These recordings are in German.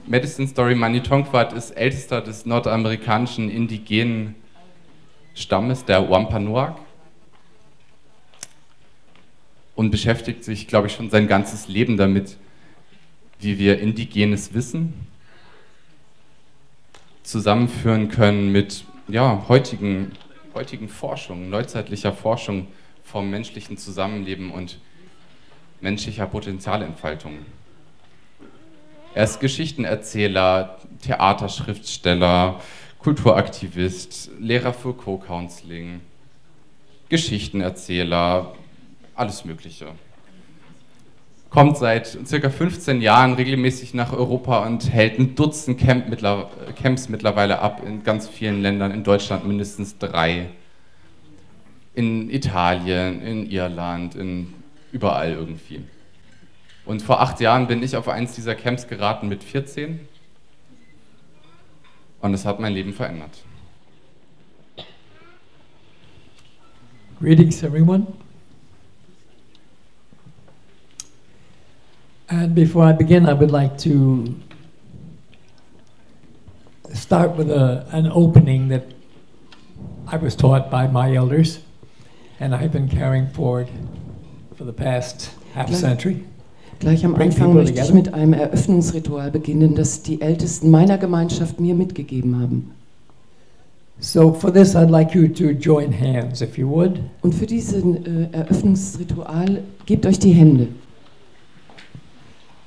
Medicine Story Manitonquat ist ältester des nordamerikanischen indigenen Stammes, der Wampanoag, und beschäftigt sich, glaube ich, schon sein ganzes Leben damit, wie wir indigenes Wissen zusammenführen können mit heutigen Forschung, neuzeitlicher Forschung vom menschlichen Zusammenleben und menschlicher Potenzialentfaltung. Er ist Geschichtenerzähler, Theaterschriftsteller, Kulturaktivist, Lehrer für Co-Counseling, Geschichtenerzähler, alles Mögliche. Kommt seit ca. 15 Jahren regelmäßig nach Europa und hält ein Dutzend Camps mittlerweile ab in ganz vielen Ländern, in Deutschland mindestens 3, in Italien, in Irland, überall irgendwie. Und vor 8 Jahren bin ich auf eins dieser Camps geraten mit 14 und es hat mein Leben verändert. Greetings everyone. And before I begin, I would like to start with an opening that I was taught by my elders and I've been carrying forward for the past half century. Gleich am Anfang möchte ich mit einem Eröffnungsritual beginnen, das die Ältesten meiner Gemeinschaft mir mitgegeben haben. So for this I'd like you to join hands, if you would. Und für diesen Eröffnungsritual gebt euch die Hände.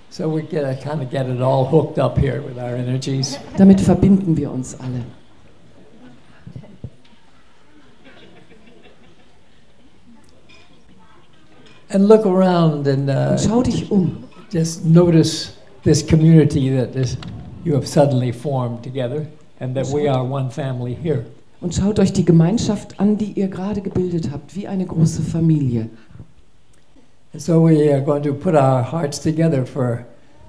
So we kind of get it all hooked up here with our energies. Damit verbinden wir uns alle. And look around and schau dich just notice this community that you have suddenly formed together and that we are one family here. Und schaut euch die Gemeinschaft an, die ihr gerade gebildet habt, wie eine große Familie. And so we are going to put our hearts together for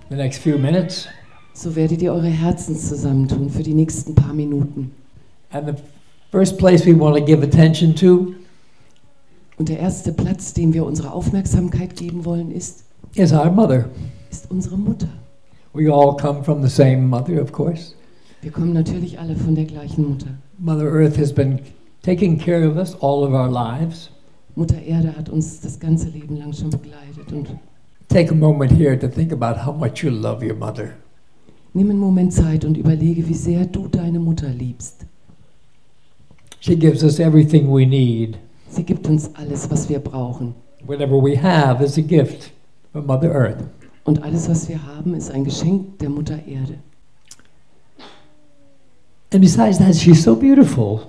the next few minutes. So werdet ihr eure Herzen zusammentun für die nächsten paar Minuten. And the first place we want to give attention to und der erste Platz, dem wir unsere Aufmerksamkeit geben wollen, ist our mother. Ist unsere Mutter. We all come from the same mother, of course. Wir kommen natürlich alle von der gleichen Mutter. Mother Earth has been taking care of us all of our lives. Mutter Erde hat uns das ganze Leben lang schon begleitet. Und take a moment here to think about how much you love your mother. Nimm einen Moment Zeit und überlege, wie sehr du deine Mutter liebst. She gives us everything we need. Sie gibt uns alles, was wir brauchen. Whatever we have is a gift from Mother Earth. Und alles, was wir haben, ist ein Geschenk der Mutter Erde. And besides that, she's so beautiful.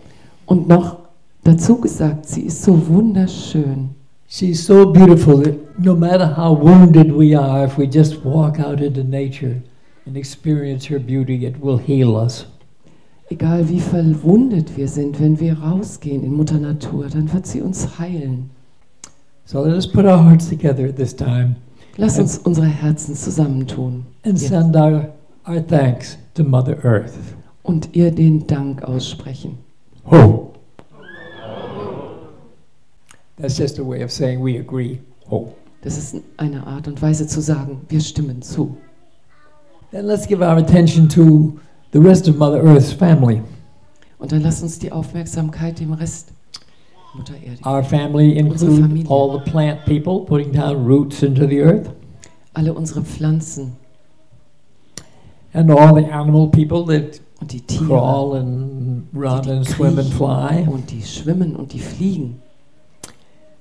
Und noch dazu gesagt, sie ist so wunderschön. She's so beautiful that no matter how wounded we are, if we just walk out into nature and experience her beauty, it will heal us. Egal wie verwundet wir sind, wenn wir rausgehen in Mutter Natur, dann wird sie uns heilen. So let us put our hearts together this time. Lass uns unsere Herzen zusammentun. And send our thanks to Mother Earth. Und ihr den Dank aussprechen. Ho. That's just a way of saying we agree. Ho. Das ist eine Art und Weise zu sagen, wir stimmen zu. Then let's give our attention to the rest of Mother Earth's family. Und dann lasst uns die Aufmerksamkeit dem Rest Mutter Erde. Our family includes all the plant people putting down roots into the earth. Alle unsere Pflanzen. And all the animal people that und die Tiere, crawl and run and swim and fly. Und die schwimmen und die fliegen.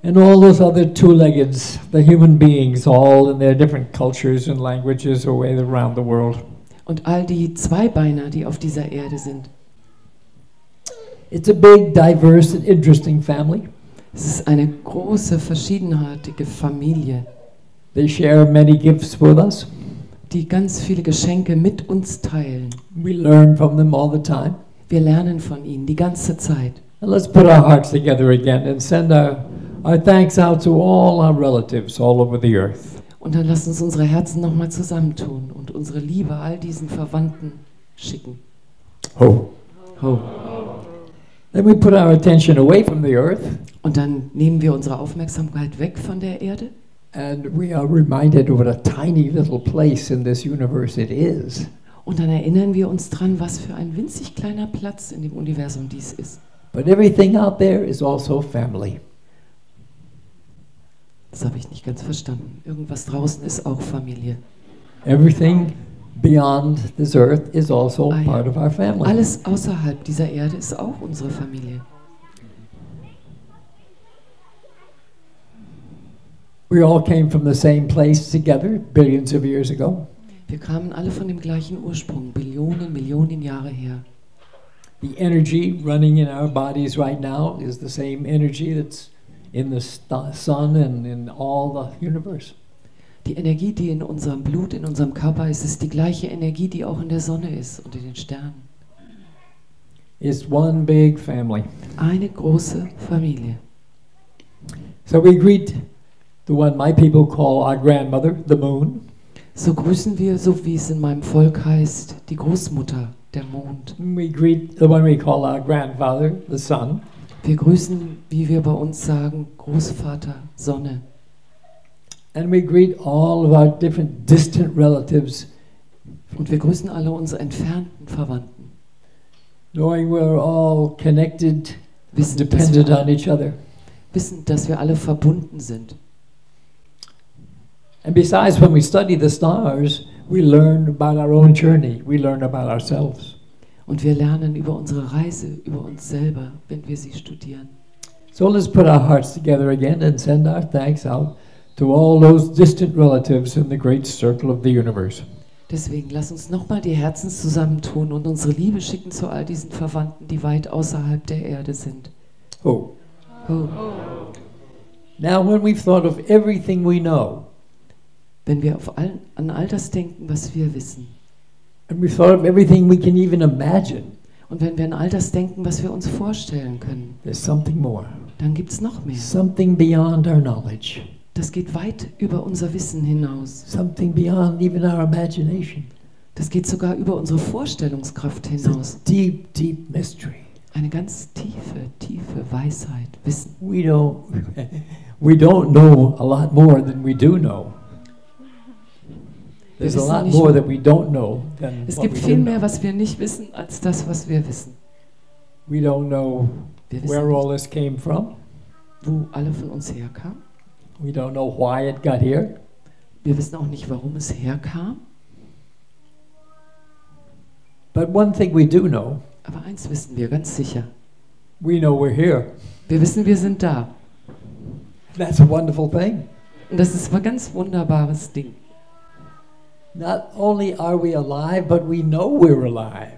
And all those other two-leggeds, the human beings, all in their different cultures and languages away around the world. Und all die Zweibeiner, die auf dieser Erde sind. It's a big, diverse and interesting family. Es ist eine große, verschiedenartige Familie. They share many gifts with us. Die ganz viele Geschenke mit uns teilen. We learn from them all the time. Wir lernen von ihnen die ganze Zeit. And let's put our hearts together again and send our thanks out to all our relatives all over the earth. Und dann lasst uns unsere Herzen nochmal zusammentun und unsere Liebe all diesen Verwandten schicken. Ho. Ho. Then we put our attention away from the earth. Und dann nehmen wir unsere Aufmerksamkeit weg von der Erde. And we are reminded what a tiny little place in this universe it is. Und dann erinnern wir uns dran, was für ein winzig kleiner Platz in dem Universum dies ist. But everything out there is also family. Das habe ich nicht ganz verstanden. Irgendwas draußen ist auch Familie. Everything beyond this earth is also part of our family. Alles außerhalb dieser Erde ist auch unsere Familie. We all came from the same place together billions of years ago. Wir kamen alle von dem gleichen Ursprung, Billionen, Millionen Jahre her. The energy running in our bodies right now is the same energy that's in the sun and in all the universe. Die Energie, die in unserem Blut, in unserem Körper ist die gleiche Energie, die auch in der Sonne ist und in den Sternen. It's one big family. Eine große Familie. So we greet the one my people call our grandmother, the moon. So grüßen wir, so wie es in meinem Volk heißt, die Großmutter, der Mond. We greet the one we call our grandfather, the sun. Wir grüßen, wie wir bei uns sagen, Großvater, Sonne. And we greet all of our different distant relatives. Und wir grüßen alle unsere entfernten Verwandten. Knowing we're all connected, Wissend, dependent on each other. Wissend, dass wir alle verbunden sind. And besides, when we study the stars, we learn about our own journey. We learn about ourselves. Und wir lernen über unsere Reise, über uns selber, wenn wir sie studieren. So let's put our hearts together again and send our thanks out to all those distant relatives in the great circle of the universe. Deswegen lass uns nochmal die Herzen zusammentun und unsere Liebe schicken zu all diesen Verwandten, die weit außerhalb der Erde sind. Oh. Oh. Now when we've thought of everything we know, wenn wir an all das denken, was wir wissen, and we've thought of everything we can even imagine, und wenn wir an all das denken, was wir uns vorstellen können, there's something more. Dann gibt's noch mehr. Something beyond our knowledge. Das geht weit über unser Wissen hinaus. Something beyond even our imagination. Das geht sogar über unsere Vorstellungskraft hinaus. It's a deep, deep mystery. Eine ganz tiefe, tiefe Weisheit, Wissen. We don't know a lot more than we do know. There's a lot more that we don't know than Es what gibt we viel do mehr, know. was wir nicht wissen, als das, was wir wissen. We don't know Wir wissen where all nicht, this came from. wo alle von uns herkamen. We don't know why it got here. Wir wissen auch nicht, warum es herkam. But one thing we do know, Aber eins wissen wir ganz sicher. we know we're here. Wir wissen, wir sind da. That's a wonderful thing. Und das ist ein ganz wunderbares Ding. Not only are we alive, but we know we're alive.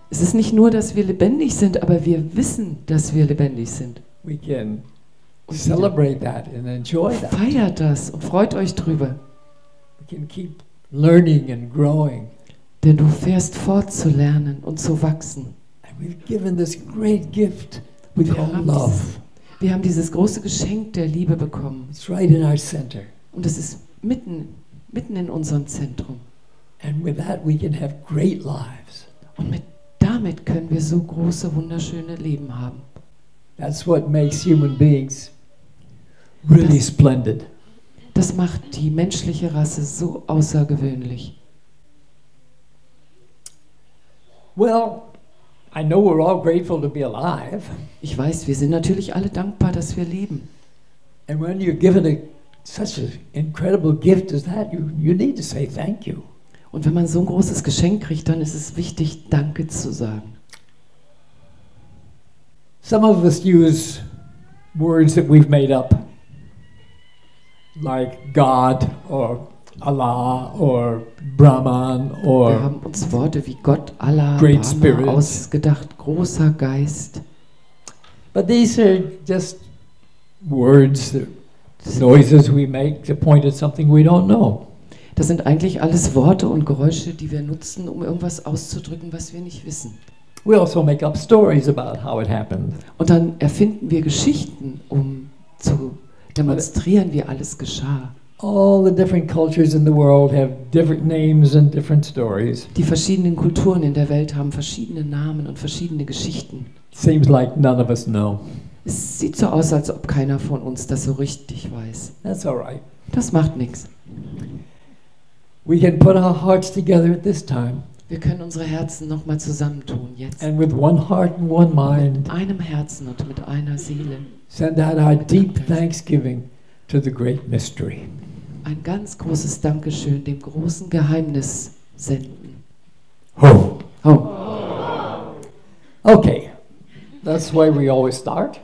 Es ist nicht nur, dass wir lebendig sind, aber wir wissen, dass wir lebendig sind. We can Und celebrate that and enjoy that. feiert das und freut euch drüber. We can keep learning and growing. Denn du fährst fort zu lernen und zu wachsen. And we've given this great gift we Wir call haben love. Wir haben dieses große Geschenk der Liebe bekommen. It's right in our center. Und es ist mitten in unserem Zentrum. And with that we can have great lives. Und damit können wir so große, wunderschöne Leben haben. That's what makes human beings really splendid. Das macht die menschliche Rasse so außergewöhnlich. Well, I know we're all grateful to be alive. Ich weiß, wir sind natürlich alle dankbar, dass wir leben. And when you're given such an incredible gift as that, you need to say thank you. Und wenn man so ein großes Geschenk kriegt, dann ist es wichtig, Danke zu sagen. Some of us use words that we've made up, like God or Allah or Brahman Wir or haben uns Worte wie Gott, Allah, Great Brahma Spirit. ausgedacht, großer Geist. but these are just words, noises we make to point at something we don't know. Das sind eigentlich alles Worte und Geräusche, die wir nutzen, um irgendwas auszudrücken, was wir nicht wissen. We also make up stories about how it happened. Und dann erfinden wir Geschichten, um zu demonstrieren, wie alles geschah. All the different cultures in the world have different names and different stories. Die verschiedenen Kulturen in der Welt haben verschiedene Namen und verschiedene Geschichten. Seems like none of us know. Es sieht so aus, als ob keiner von uns das so richtig weiß. That's all right. Das macht nichts. We can put our hearts together at this time. Wir können unsere Herzen nochmal zusammentun jetzt. And with one heart and one mind, Mit einem Herzen und mit einer Seele. send out our deep thanksgiving to the great mystery. Ein ganz großes Dankeschön dem großen Geheimnis senden. Ho. Oh. Okay, that's why we always start.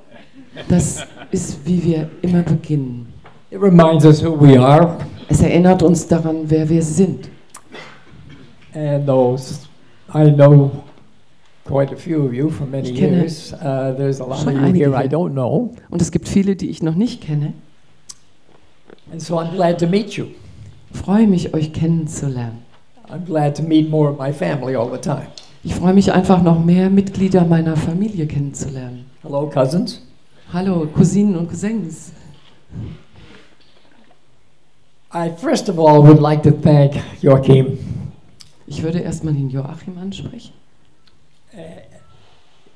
Das ist, wie wir immer beginnen. It reminds us who we are. Es erinnert uns daran, wer wir sind. And those, I know quite a few of you for many Ich kenne years. There's a lot of schon you einige here I hier. don't know. Und es gibt viele, die ich noch nicht kenne. And so I'm glad to meet you. Ich freue mich, euch kennenzulernen. I'm glad to meet more of my family all the time. Ich freue mich einfach, noch mehr Mitglieder meiner Familie kennenzulernen. Hello, cousins. Hallo, Cousinen und Cousins. I first of all would like to thank Joachim. Ich würde erstmal den Joachim ansprechen.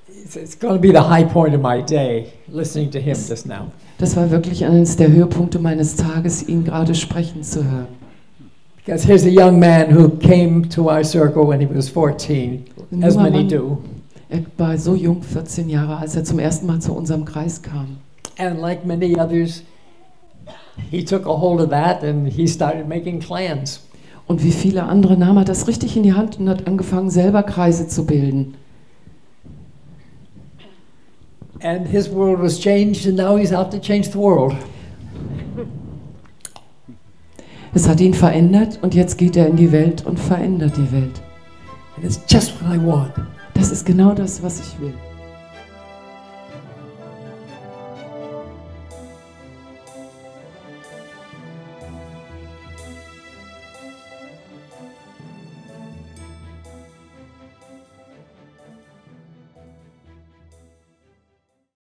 It's going to be the high point of my day, listening to him just now. Das war wirklich eines der Höhepunkte meines Tages, ihn gerade sprechen zu hören. Because here's a young man who came to our circle when he was 14, Ein as junger many Mann, do. Er war so jung, 14 Jahre, als er zum ersten Mal zu unserem Kreis kam. And like many others, he took a hold of that and he started making clans. Und wie viele andere nahm er das richtig in die Hand und hat angefangen, selber Kreise zu bilden. And his world was changed and now he's out to change the world. Es hat ihn verändert und jetzt geht er in die Welt und verändert die Welt. And it's just what I want. Das ist genau das, was ich will.